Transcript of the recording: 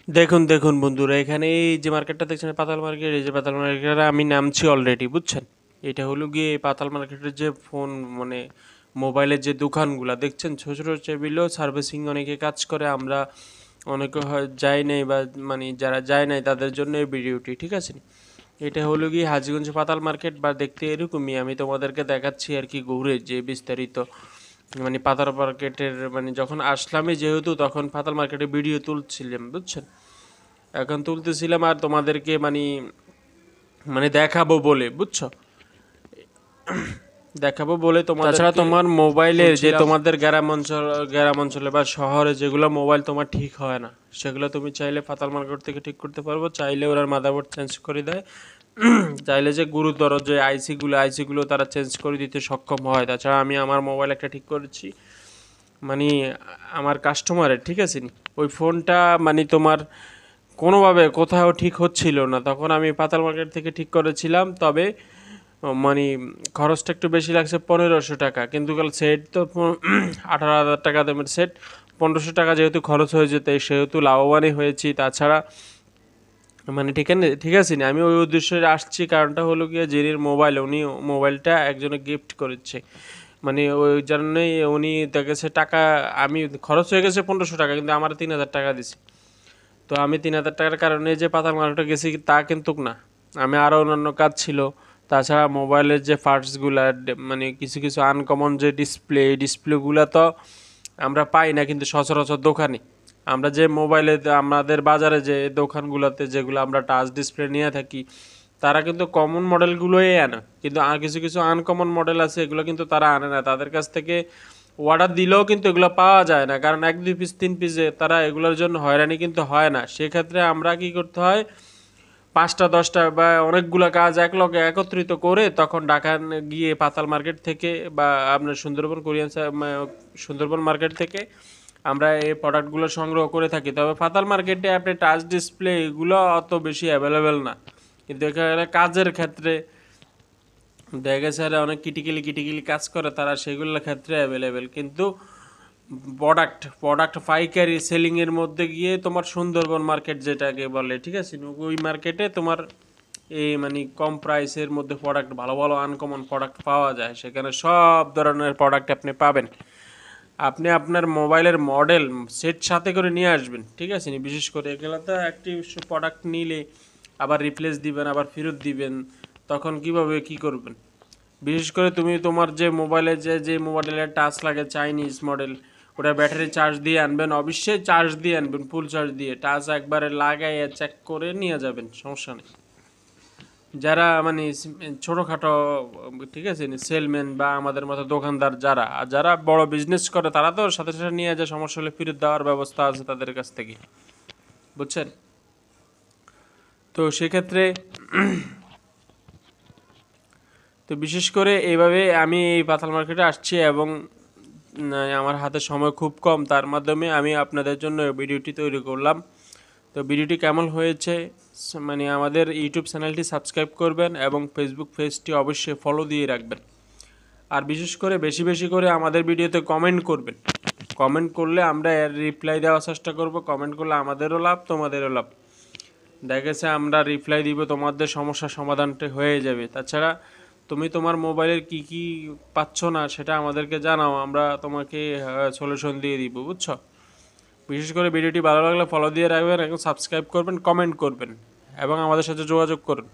দেখুন দেখুন বন্ধুরা, এখানে এই যে মার্কেটটা দেখছেন পাতাল মার্কেট, এই যে পাতাল মার্কেটে আমি নামছি অলরেডি, বুঝছেন? এটা হলো গিয়ে পাতাল মার্কেটের যে ফোন মানে মোবাইলের যে দোকানগুলো দেখছেন, ছোটো ছোটো টেবিলও সার্ভিসিং অনেকে কাজ করে। আমরা অনেকে হয় যাই নাই বা মানে যারা যায় নাই তাদের জন্য এই ভিডিওটি, ঠিক আছে? এটা হলো গিয়ে হাজীগঞ্জ পাতাল মার্কেট, বা দেখতে এরকমই। আমি তোমাদেরকে দেখাচ্ছি আর কি ঘুরে যে বিস্তারিত মানে পাতাল মার্কেটের মানে যখন আসলামই যেহেতু তখন পাতাল মার্কেটে ভিডিও তুলছিলাম, বুঝছেন? এখন তুলতেছিলাম আর তোমাদেরকে মানে মানে দেখাবো বলে, বুঝছো? দেখাবো বলে তোমাদের, তাছাড়া তোমার মোবাইলের যে তোমাদের গ্রাম অঞ্চলে বা শহরে যেগুলো মোবাইল তোমার ঠিক হয় না, সেগুলো তুমি চাইলে পাতাল মার্কেট থেকে ঠিক করতে পারবো। চাইলে ওরা মাদারবোর্ড চেঞ্জ করে দেয়, চাইলে যে গুরুতর যে আইসিগুলো তারা চেঞ্জ করে দিতে সক্ষম হয়। তাছাড়া আমি আমার মোবাইল একটা ঠিক করেছি মানে আমার কাস্টমারের, ঠিক আছে নি? ওই ফোনটা মানে তোমার কোনোভাবে কোথাও ঠিক হচ্ছিল না, তখন আমি পাতাল মার্কেট থেকে ঠিক করেছিলাম। তবে মানে খরচটা একটু বেশি লাগছে, 1500 টাকা, কিন্তু কাল সেট তো 18,000 টাকা দামের সেট, 1500 টাকা যেহেতু খরচ হয়ে যেতে সেহেতু লাভবানই হয়েছি। তাছাড়া মানে ঠিক আছে না, আমি ওই উদ্দেশ্যে আসছি। কারণটা হলো গিয়ে জেরির মোবাইল, উনি মোবাইলটা একজনে গিফট করেছে, মানে ওই জন্যই উনি দেখেছে টাকা আমি খরচ হয়ে গেছে 1500 টাকা, কিন্তু আমার 3000 টাকা দিছি। তো আমি 3000 টাকার কারণে যে পাতাল মার্কেটে গেছি তা কিন্তু না, আমি আরও অন্যান্য কাজ ছিল। তাছাড়া মোবাইলের যে পার্টসগুলো মানে কিছু কিছু আনকমন যে ডিসপ্লেগুলো তো আমরা পাই না কিন্তু সচরাচর দোকানে। আমরা যে মোবাইলে আমাদের বাজারে যে দোকানগুলোতে যেগুলো আমরা টাচ ডিসপ্লে নিয়ে থাকি, তারা কিন্তু কমন মডেলগুলোই আনে, কিন্তু আর কিছু কিছু আনকমন মডেল আছে এগুলো কিন্তু তারা আনে না। তাদের কাছ থেকে অর্ডার দিলেও কিন্তু এগুলো পাওয়া যায় না, কারণ 1 2 পিস 3 পিসে তারা এগুলোর জন্য হয়রানি কিন্তু হয় না। সেক্ষেত্রে আমরা কি করতে হয়, 5টা 10টা বা অনেকগুলো কাজ একলগে একত্রিত করে তখন ঢাকা গিয়ে পাতাল মার্কেট থেকে বা আপনার সুন্দরবন মার্কেট থেকে আমরা এই প্রোডাক্টগুলো সংগ্রহ করে থাকি। তবে পাতাল মার্কেটে আপনি টাচ ডিসপ্লে এগুলো অত বেশি অ্যাভেলেবেল না, কিন্তু এখানে কাজের ক্ষেত্রে দেখা গেছে অনেক কিটিকিলি কাজ করে তারা, সেগুলোর ক্ষেত্রে অ্যাভেলেবেল। কিন্তু প্রোডাক্ট পাইকারি সেলিংয়ের মধ্যে গিয়ে তোমার সুন্দরবন মার্কেট যেটাকে বলে, ঠিক আছে, ওই মার্কেটে তোমার এই মানে কম প্রাইসের মধ্যে প্রোডাক্ট ভালো ভালো আনকমন প্রোডাক্ট পাওয়া যায়। সেখানে সব ধরনের প্রোডাক্ট আপনি পাবেন। আপনি আপনার মোবাইলের মডেল সেট সাথে করে নিয়ে আসবেন, ঠিক আছে? বিশেষ করে এগুলোতে একটি প্রোডাক্ট নিলে আবার রিপ্লেস দিবেন, আবার ফেরত দিবেন, তখন কিভাবে কি করবেন? বিশেষ করে তুমি তোমার যে মোবাইলে যে মোবাইলের টাচ লাগে চাইনিজ মডেল, ওটা ব্যাটারি চার্জ দিয়ে আনবেন, অবশ্যই চার্জ দিয়ে আনবেন, ফুল চার্জ দিয়ে। টাচ একবারে লাগাইয়া চেক করে নিয়ে যাবেন, সমস্যা নেই। যারা মানে ছোটোখাটো, ঠিক আছে, সেলম্যান বা আমাদের মতো দোকানদার যারা যারা বড় বিজনেস করে তারা তো সাথে সাথে নিয়ে যায়, সমস্যা হলে ফেরত দেওয়ার ব্যবস্থা আছে তাদের কাছ থেকে, বুঝছেন? তো সেক্ষেত্রে তো বিশেষ করে এইভাবে আমি এই পাতাল মার্কেটে আসছি এবং আমার হাতে সময় খুব কম, তার মাধ্যমে আমি আপনাদের জন্য ভিডিওটি তৈরি করলাম। তো ভিডিওটি কেমন হয়েছে মানে আমাদের ইউটিউব চ্যানেলটি সাবস্ক্রাইব করবেন এবং ফেসবুক পেজটি অবশ্যই ফলো দিয়ে রাখবেন। আর বিশেষ করে বেশি বেশি করে আমাদের ভিডিওতে কমেন্ট করবেন। কমেন্ট করলে আমরা এর রিপ্লাই দেওয়ার চেষ্টা করব। কমেন্ট করলে আমাদেরও লাভ, তোমাদেরও লাভ। দেখা গেছে আমরা রিপ্লাই দিব, তোমাদের সমস্যার সমাধানটা হয়ে যাবে। তাছাড়া তুমি তোমার মোবাইলের কি কি পাচ্ছ না সেটা আমাদেরকে জানাও, আমরা তোমাকে সলিউশন দিয়ে দিব, বুঝছো? বিশেষ করে ভিডিওটি ভালো লাগলে ফলো দিয়ে রাখবেন এবং সাবস্ক্রাইব করবেন, কমেন্ট করবেন এবং আমাদের সাথে যোগাযোগ করুন।